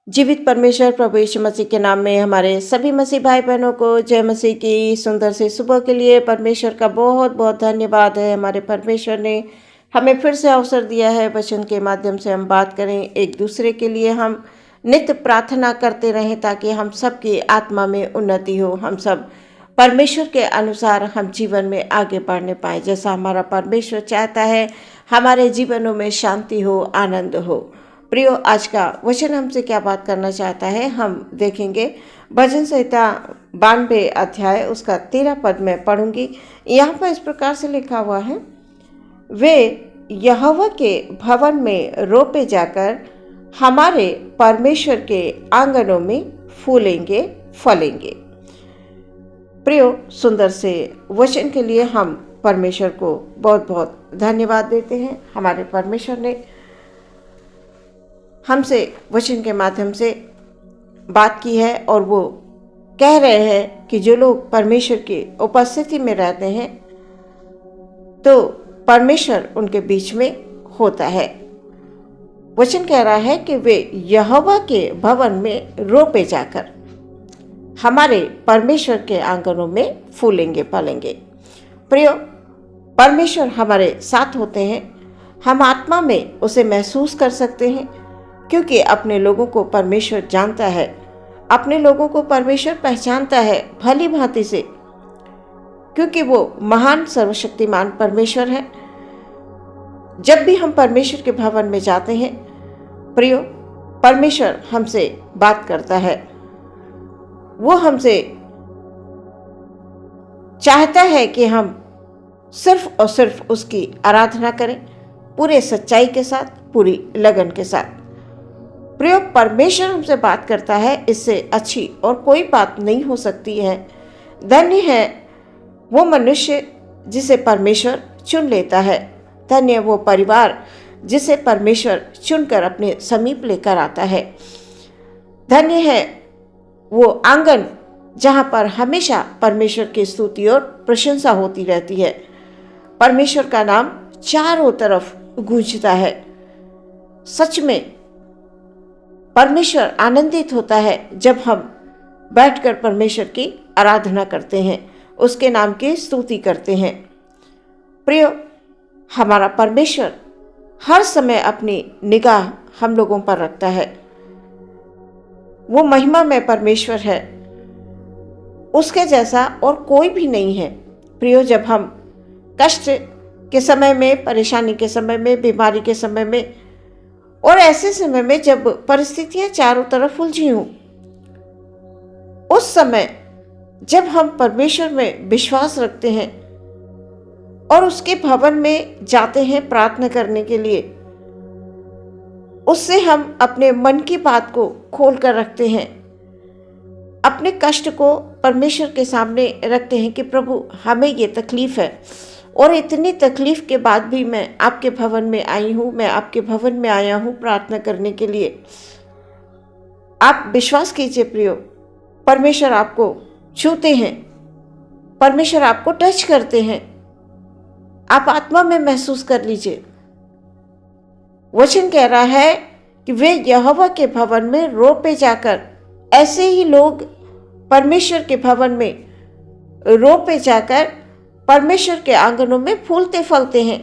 जीवित परमेश्वर प्रभु यीशु मसीह के नाम में हमारे सभी मसीह भाई बहनों को जय मसीह की सुंदर सी सुबह के लिए परमेश्वर का बहुत बहुत धन्यवाद है। हमारे परमेश्वर ने हमें फिर से अवसर दिया है वचन के माध्यम से हम बात करें एक दूसरे के लिए। हम नित्य प्रार्थना करते रहें ताकि हम सबकी आत्मा में उन्नति हो, हम सब परमेश्वर के अनुसार हम जीवन में आगे बढ़ने पाए। जैसा हमारा परमेश्वर चाहता है हमारे जीवनों में शांति हो, आनंद हो। प्रियो, आज का वचन हमसे क्या बात करना चाहता है हम देखेंगे। भजन संहिता 92 अध्याय उसका 13 पद में पढ़ूंगी। यहाँ पर इस प्रकार से लिखा हुआ है, वे यहोवा के भवन में रोपे जाकर हमारे परमेश्वर के आंगनों में फूलेंगे फलेंगे। प्रियो, सुंदर से वचन के लिए हम परमेश्वर को बहुत बहुत धन्यवाद देते हैं। हमारे परमेश्वर ने हमसे वचन के माध्यम से बात की है और वो कह रहे हैं कि जो लोग परमेश्वर की उपस्थिति में रहते हैं तो परमेश्वर उनके बीच में होता है। वचन कह रहा है कि वे यहोवा के भवन में रोपे जाकर हमारे परमेश्वर के आंगनों में फूलेंगे फलेंगे। प्रियो, परमेश्वर हमारे साथ होते हैं, हम आत्मा में उसे महसूस कर सकते हैं क्योंकि अपने लोगों को परमेश्वर जानता है, अपने लोगों को परमेश्वर पहचानता है भली भांति से, क्योंकि वो महान सर्वशक्तिमान परमेश्वर है। जब भी हम परमेश्वर के भवन में जाते हैं प्रियो, परमेश्वर हमसे बात करता है। वो हमसे चाहता है कि हम सिर्फ और सिर्फ उसकी आराधना करें, पूरे सच्चाई के साथ, पूरी लगन के साथ। प्रियो, परमेश्वर हमसे बात करता है, इससे अच्छी और कोई बात नहीं हो सकती है। धन्य है वो मनुष्य जिसे परमेश्वर चुन लेता है, धन्य वो परिवार जिसे परमेश्वर चुनकर अपने समीप लेकर आता है। धन्य है वो आंगन जहाँ पर हमेशा परमेश्वर की स्तुति और प्रशंसा होती रहती है। परमेश्वर का नाम चारों तरफ गूंजता है। सच में परमेश्वर आनंदित होता है जब हम बैठकर परमेश्वर की आराधना करते हैं, उसके नाम की स्तुति करते हैं। प्रियो, हमारा परमेश्वर हर समय अपनी निगाह हम लोगों पर रखता है। वो महिमा में परमेश्वर है, उसके जैसा और कोई भी नहीं है। प्रियो, जब हम कष्ट के समय में, परेशानी के समय में, बीमारी के समय में और ऐसे समय में जब परिस्थितियां चारों तरफ उलझी हों, उस समय जब हम परमेश्वर में विश्वास रखते हैं और उसके भवन में जाते हैं प्रार्थना करने के लिए, उससे हम अपने मन की बात को खोल कर रखते हैं, अपने कष्ट को परमेश्वर के सामने रखते हैं कि प्रभु, हमें ये तकलीफ है और इतनी तकलीफ के बाद भी मैं आपके भवन में आई हूँ, मैं आपके भवन में आया हूँ प्रार्थना करने के लिए। आप विश्वास कीजिए प्रियो, परमेश्वर आपको छूते हैं, परमेश्वर आपको टच करते हैं। आप आत्मा में महसूस कर लीजिए। वचन कह रहा है कि वे यहोवा के भवन में रोपे जाकर, ऐसे ही लोग परमेश्वर के भवन में रोपे जाकर परमेश्वर के आंगनों में फूलते फलते हैं।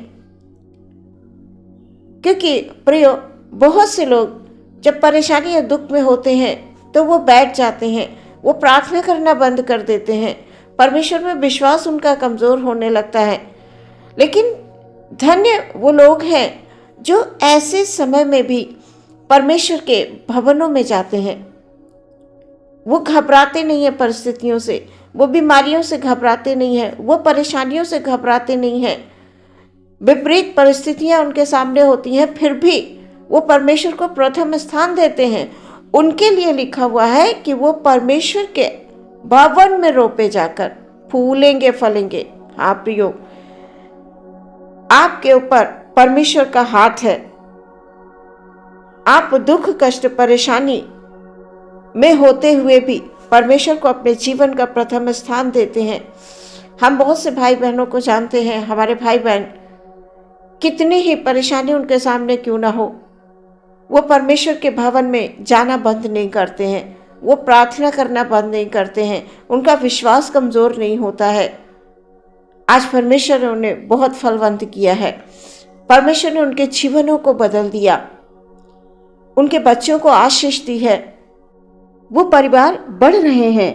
क्योंकि प्रियो, बहुत से लोग जब परेशानी या दुख में होते हैं तो वो बैठ जाते हैं, वो प्रार्थना करना बंद कर देते हैं, परमेश्वर में विश्वास उनका कमज़ोर होने लगता है। लेकिन धन्य वो लोग हैं जो ऐसे समय में भी परमेश्वर के भवनों में जाते हैं। वो घबराते नहीं हैं परिस्थितियों से, वो बीमारियों से घबराते नहीं हैं, वो परेशानियों से घबराते नहीं हैं। विपरीत परिस्थितियां उनके सामने होती हैं, फिर भी वो परमेश्वर को प्रथम स्थान देते हैं। उनके लिए लिखा हुआ है कि वो परमेश्वर के भवन में रोपे जाकर फूलेंगे फलेंगे। हाँ प्रियो, आपके ऊपर परमेश्वर का हाथ है। आप दुख, कष्ट, परेशानी में होते हुए भी परमेश्वर को अपने जीवन का प्रथम स्थान देते हैं। हम बहुत से भाई बहनों को जानते हैं, हमारे भाई बहन कितनी ही परेशानी उनके सामने क्यों ना हो, वो परमेश्वर के भवन में जाना बंद नहीं करते हैं, वो प्रार्थना करना बंद नहीं करते हैं, उनका विश्वास कमज़ोर नहीं होता है। आज परमेश्वर ने उन्हें बहुत फलवंत किया है। परमेश्वर ने उनके जीवनों को बदल दिया, उनके बच्चों को आशीष दी है। वो परिवार बढ़ रहे हैं,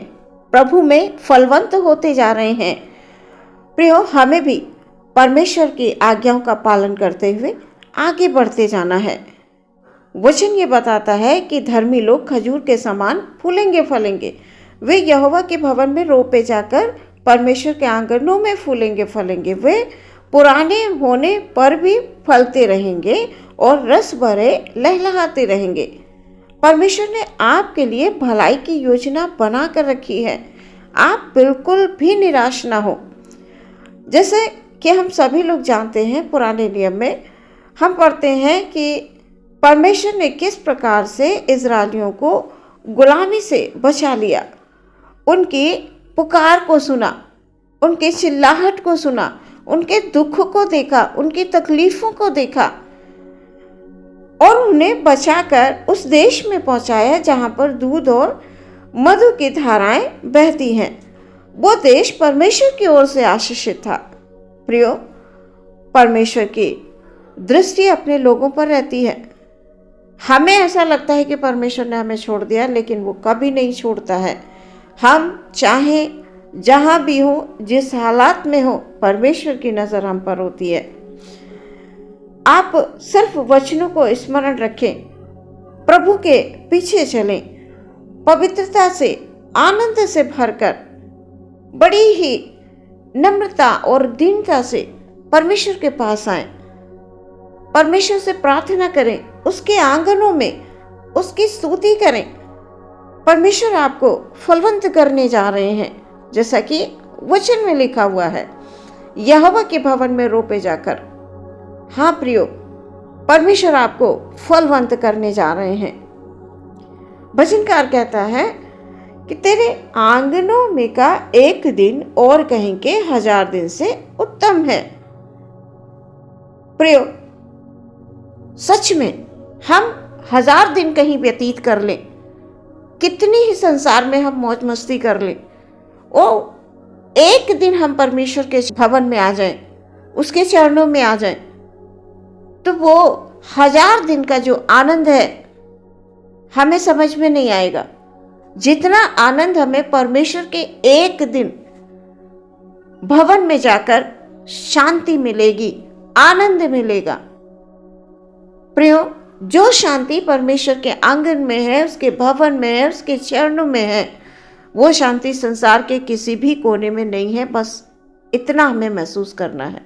प्रभु में फलवंत होते जा रहे हैं। प्रियो, हमें भी परमेश्वर की आज्ञाओं का पालन करते हुए आगे बढ़ते जाना है। वचन ये बताता है कि धर्मी लोग खजूर के समान फूलेंगे फलेंगे। वे यहोवा के भवन में रोपे जाकर परमेश्वर के आंगनों में फूलेंगे फलेंगे। वे पुराने होने पर भी फलते रहेंगे और रस भरे लहलहाते रहेंगे। परमेश्वर ने आपके लिए भलाई की योजना बना कर रखी है। आप बिल्कुल भी निराश ना हो। जैसे कि हम सभी लोग जानते हैं, पुराने नियम में हम पढ़ते हैं कि परमेश्वर ने किस प्रकार से इज़राइलियों को गुलामी से बचा लिया। उनकी पुकार को सुना, उनके चिल्लाहट को सुना, उनके दुख को देखा, उनकी तकलीफ़ों को देखा और उन्हें बचाकर उस देश में पहुंचाया जहां पर दूध और मधु की धाराएं बहती हैं। वो देश परमेश्वर की ओर से आशीषित था। प्रियो, परमेश्वर की दृष्टि अपने लोगों पर रहती है। हमें ऐसा लगता है कि परमेश्वर ने हमें छोड़ दिया, लेकिन वो कभी नहीं छोड़ता है। हम चाहे जहाँ भी हो, जिस हालात में हो, परमेश्वर की नज़र हम पर होती है। आप सिर्फ वचनों को स्मरण रखें, प्रभु के पीछे चलें, पवित्रता से, आनंद से भरकर, बड़ी ही नम्रता और दीनता से परमेश्वर के पास आएं। परमेश्वर से प्रार्थना करें, उसके आंगनों में उसकी स्तुति करें। परमेश्वर आपको फलवंत करने जा रहे हैं, जैसा कि वचन में लिखा हुआ है, यहोवा के भवन में रोपे जाकर। हाँ प्रियो, परमेश्वर आपको फलवंत करने जा रहे हैं। भजनकार कहता है कि तेरे आंगनों में का एक दिन और कहीं के 1000 दिन से उत्तम है। प्रियो, सच में हम 1000 दिन कहीं व्यतीत कर लें, कितनी ही संसार में हम मौज मस्ती कर लें, ओ एक दिन हम परमेश्वर के भवन में आ जाएं, उसके चरणों में आ जाएं, तो वो 1000 दिन का जो आनंद है हमें समझ में नहीं आएगा। जितना आनंद हमें परमेश्वर के एक दिन भवन में जाकर शांति मिलेगी, आनंद मिलेगा। प्रियो, जो शांति परमेश्वर के आंगन में है, उसके भवन में है, उसके चरणों में है, वो शांति संसार के किसी भी कोने में नहीं है। बस इतना हमें महसूस करना है।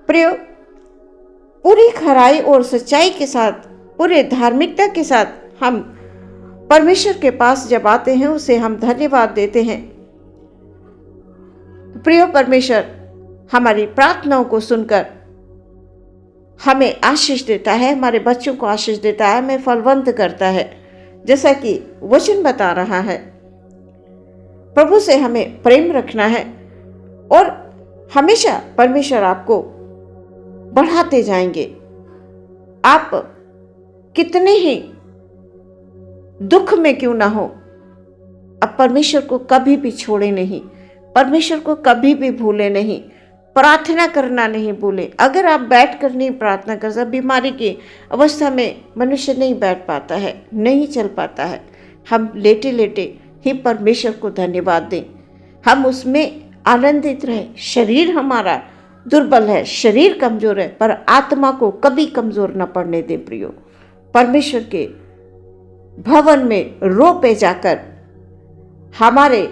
प्रियो, पूरी खराई और सच्चाई के साथ, पूरे धार्मिकता के साथ हम परमेश्वर के पास जब आते हैं, उसे हम धन्यवाद देते हैं। प्रियो, परमेश्वर हमारी प्रार्थनाओं को सुनकर हमें आशीष देता है, हमारे बच्चों को आशीष देता है, हमें फलवंत करता है, जैसा कि वचन बता रहा है। प्रभु से हमें प्रेम रखना है और हमेशा परमेश्वर आपको बढ़ाते जाएंगे। आप कितने ही दुख में क्यों ना हो, अब परमेश्वर को कभी भी छोड़े नहीं, परमेश्वर को कभी भी भूले नहीं, प्रार्थना करना नहीं भूले। अगर आप बैठ कर नहीं प्रार्थना कर सकते, बीमारी की अवस्था में मनुष्य नहीं बैठ पाता है, नहीं चल पाता है, हम लेटे लेटे ही परमेश्वर को धन्यवाद दें, हम उसमें आनंदित रहें। शरीर हमारा दुर्बल है, शरीर कमज़ोर है, पर आत्मा को कभी कमज़ोर न पड़ने दें। प्रियो, परमेश्वर के भवन में रोपे जाकर हमारे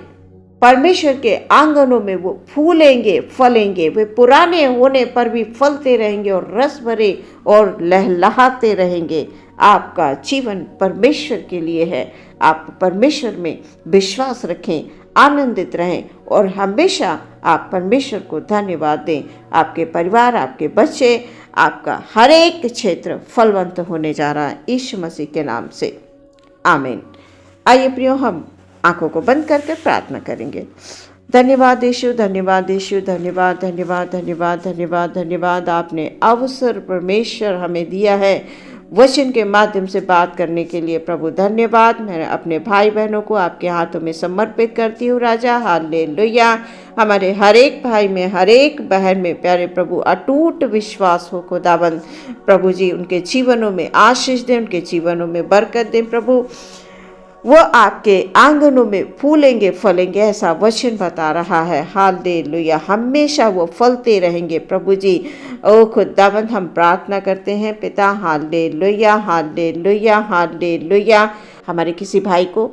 परमेश्वर के आंगनों में वो फूलेंगे फलेंगे, वे पुराने होने पर भी फलते रहेंगे और रस भरे और लहलहाते रहेंगे। आपका जीवन परमेश्वर के लिए है। आप परमेश्वर में विश्वास रखें, आनंदित रहें और हमेशा आप परमेश्वर को धन्यवाद दें। आपके परिवार, आपके बच्चे, आपका हर एक क्षेत्र फलवंत होने जा रहा है, यीशु मसीह के नाम से, आमीन। आइए प्रियो, हम आंखों को बंद करके प्रार्थना करेंगे। धन्यवाद यीशु, धन्यवाद यीशु, धन्यवाद धन्यवाद धन्यवाद धन्यवाद धन्यवाद। आपने अवसर परमेश्वर हमें दिया है, वचन के माध्यम से बात करने के लिए प्रभु धन्यवाद। मैं अपने भाई बहनों को आपके हाथों में समर्पित करती हूँ राजा। हालेलुया। हमारे हर एक भाई में, हर एक बहन में प्यारे प्रभु अटूट विश्वास हो खुदाबंद। प्रभु जी उनके जीवनों में आशीष दें, उनके जीवनों में बरकत दें प्रभु। वो आपके आंगनों में फूलेंगे फलेंगे, ऐसा वचन बता रहा है। हालेलुया। हमेशा वो फलते रहेंगे प्रभु जी। ओ खुदावंद हम प्रार्थना करते हैं पिता। Hallelujah hallelujah hallelujah. हमारे किसी भाई को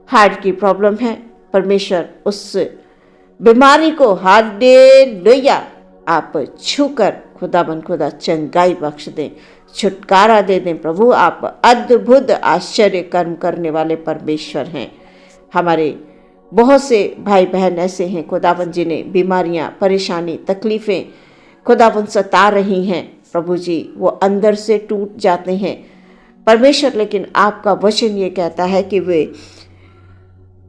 हार्ट की प्रॉब्लम है, परमेश्वर उस बीमारी को हालेलुया आप छूकर खुदाबंद खुदा चंगाई बख्श दें, छुटकारा दे दें प्रभु। आप अद्भुत आश्चर्य कर्म करने वाले परमेश्वर हैं। हमारे बहुत से भाई बहन ऐसे हैं खुदावंद जिन्हें बीमारियां, परेशानी, तकलीफ़ें खुदावंद सता रही हैं प्रभु जी। वो अंदर से टूट जाते हैं परमेश्वर, लेकिन आपका वचन ये कहता है कि वे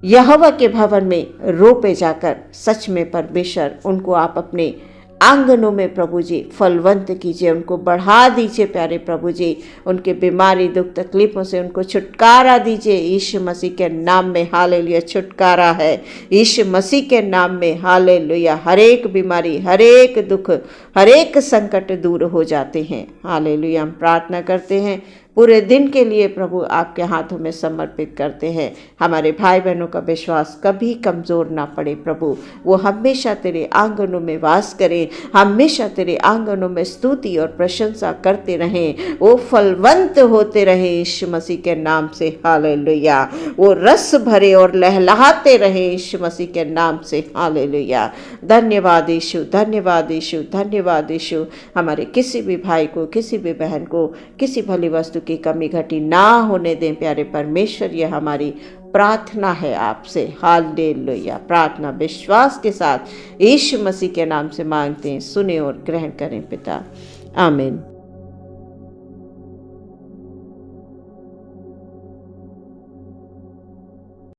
यहोवा के भवन में रोपे जाकर सच में परमेश्वर उनको आप अपने आंगनों में प्रभु जी फलवंत कीजिए, उनको बढ़ा दीजिए प्यारे प्रभु जी। उनके बीमारी, दुख, तकलीफ़ों से उनको छुटकारा दीजिए यीशु मसीह के नाम में। हालेलुया। छुटकारा है यीशु मसीह के नाम में। हालेलुया। हर एक बीमारी, हर एक दुख, हर एक संकट दूर हो जाते हैं। हालेलुया। हम प्रार्थना करते हैं पूरे दिन के लिए प्रभु आपके हाथों में समर्पित करते हैं। हमारे भाई बहनों का विश्वास कभी कमज़ोर ना पड़े प्रभु। वो हमेशा तेरे आंगनों में वास करें, हमेशा तेरे आंगनों में स्तुति और प्रशंसा करते रहें। वो फलवंत होते रहें यीशु मसीह के नाम से। हालेलुया। वो रस भरे और लहलहाते रहें यीशु मसीह के नाम से। हालेलुया। धन्यवाद यीशु, धन्यवाद यीशु, धन्यवाद यीशु। हमारे किसी भी भाई को, किसी भी बहन को किसी भली वस्तु की कमी घटी ना होने दें प्यारे परमेश्वर। ये हमारी प्रार्थना है आपसे। हालेलुया। प्रार्थना विश्वास के साथ यीशु मसीह के नाम से मांगते हैं, सुने और ग्रहण करें पिता। आमीन।